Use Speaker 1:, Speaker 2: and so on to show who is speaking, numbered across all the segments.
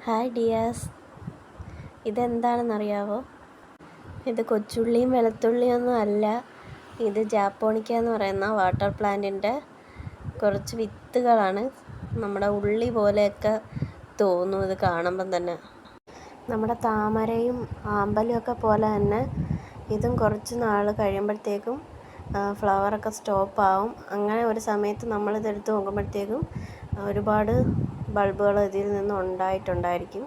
Speaker 1: Hi Diaz, ഇതെന്താണെന്നറിയാവോ? ഇത് കൊച്ചുള്ളിയും വെളുത്തുള്ളിയൊന്നും അല്ല. ഇത് ജാപ്പോണിക്ക എന്ന് പറയുന്ന വാട്ടർ പ്ലാന്റിൻ്റെ കുറച്ച് വിത്തുകളാണ്. നമ്മുടെ ഉള്ളി പോലെയൊക്കെ തോന്നും ഇത് കാണുമ്പം തന്നെ. നമ്മുടെ താമരയും ആമ്പലും ഒക്കെ പോലെ തന്നെ ഇതും കുറച്ച് നാൾ കഴിയുമ്പോഴത്തേക്കും ഫ്ലവറൊക്കെ സ്റ്റോപ്പാവും. അങ്ങനെ ഒരു സമയത്ത് നമ്മളിതെടുത്ത് നോക്കുമ്പോഴത്തേക്കും ഒരുപാട് ബൾബുകൾ ഇതിൽ നിന്ന് ഉണ്ടായിട്ടുണ്ടായിരിക്കും.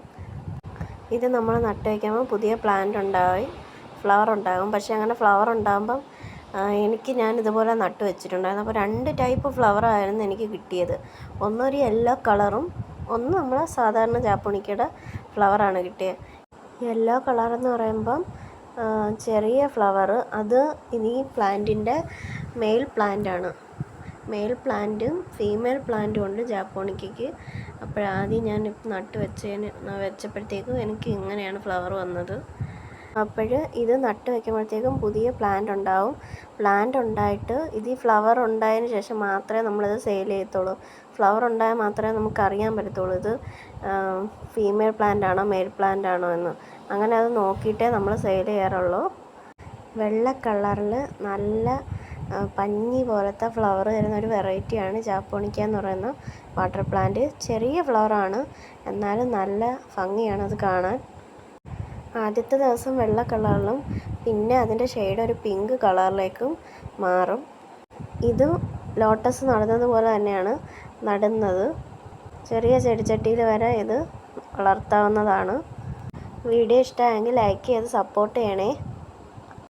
Speaker 1: ഇത് നമ്മൾ നട്ട് വയ്ക്കുമ്പോൾ പുതിയ പ്ലാന്റ് ഉണ്ടായി ഫ്ലവർ ഉണ്ടാകും. പക്ഷേ അങ്ങനെ ഫ്ലവർ ഉണ്ടാകുമ്പം ഞാൻ ഇതുപോലെ നട്ട് വെച്ചിട്ടുണ്ടായിരുന്നു. അപ്പോൾ 2 ടൈപ്പ് ഫ്ലവർ ആയിരുന്നു എനിക്ക് കിട്ടിയത്. ഒന്നൊരു യെല്ലോ കളറും ഒന്ന് നമ്മൾ സാധാരണ ജാപ്പുണിക്കയുടെ ഫ്ലവറാണ് കിട്ടിയത്. യെല്ലോ കളറെന്ന് പറയുമ്പം ചെറിയ ഫ്ലവർ, അത് ഈ പ്ലാന്റിൻ്റെ മെയിൽ പ്ലാന്റാണ്. മെയിൽ പ്ലാന്റും ഫീമെയിൽ പ്ലാന്റും ഉണ്ട് ജാപ്പോണിക്കയ്ക്ക്. അപ്പോഴാദ്യം ഞാൻ നട്ട് വെച്ചപ്പോഴത്തേക്കും എനിക്ക് ഇങ്ങനെയാണ് ഫ്ലവർ വന്നത്. ഇത് നട്ട് വയ്ക്കുമ്പോഴത്തേക്കും പുതിയ പ്ലാന്റ് ഉണ്ടാവും. പ്ലാന്റ് ഉണ്ടായിട്ട് ഇത് ഈ ഫ്ലവർ ഉണ്ടായതിന് ശേഷം മാത്രമേ നമ്മളിത് സെയിൽ ചെയ്യത്തുള്ളൂ. ഫ്ലവർ ഉണ്ടായാൽ മാത്രമേ നമുക്കറിയാൻ പറ്റത്തുള്ളൂ ഇത് ഫീമെയിൽ പ്ലാന്റ് ആണോ മെയിൽ പ്ലാന്റ് ആണോ എന്ന്. അങ്ങനെ അത് നോക്കിയിട്ടേ നമ്മൾ സെയിൽ ചെയ്യാറുള്ളൂ. വെള്ള കളറിൽ നല്ല പഞ്ഞി പോലത്തെ ഫ്ലവർ തരുന്ന ഒരു വെറൈറ്റിയാണ് ജാപ്പോണിക്ക എന്ന് പറയുന്ന വാട്ടർ പ്ലാന്റ്. ചെറിയ ഫ്ലവറാണ്, എന്നാലും നല്ല ഭംഗിയാണ് അത് കാണാൻ. ആദ്യത്തെ ദിവസം വെള്ള കളറിലും പിന്നെ അതിൻ്റെ ഷെയ്ഡ് ഒരു പിങ്ക് കളറിലേക്കും മാറും. ഇതും ലോട്ടസ് നടുന്നതുപോലെ തന്നെയാണ് നടുന്നത്. ചെറിയ ചെടിച്ചട്ടിയിൽ വരെ ഇത് വളർത്താവുന്നതാണ്. വീഡിയോ ഇഷ്ടമായെങ്കിൽ ലൈക്ക് ചെയ്ത് സപ്പോർട്ട് ചെയ്യണേ.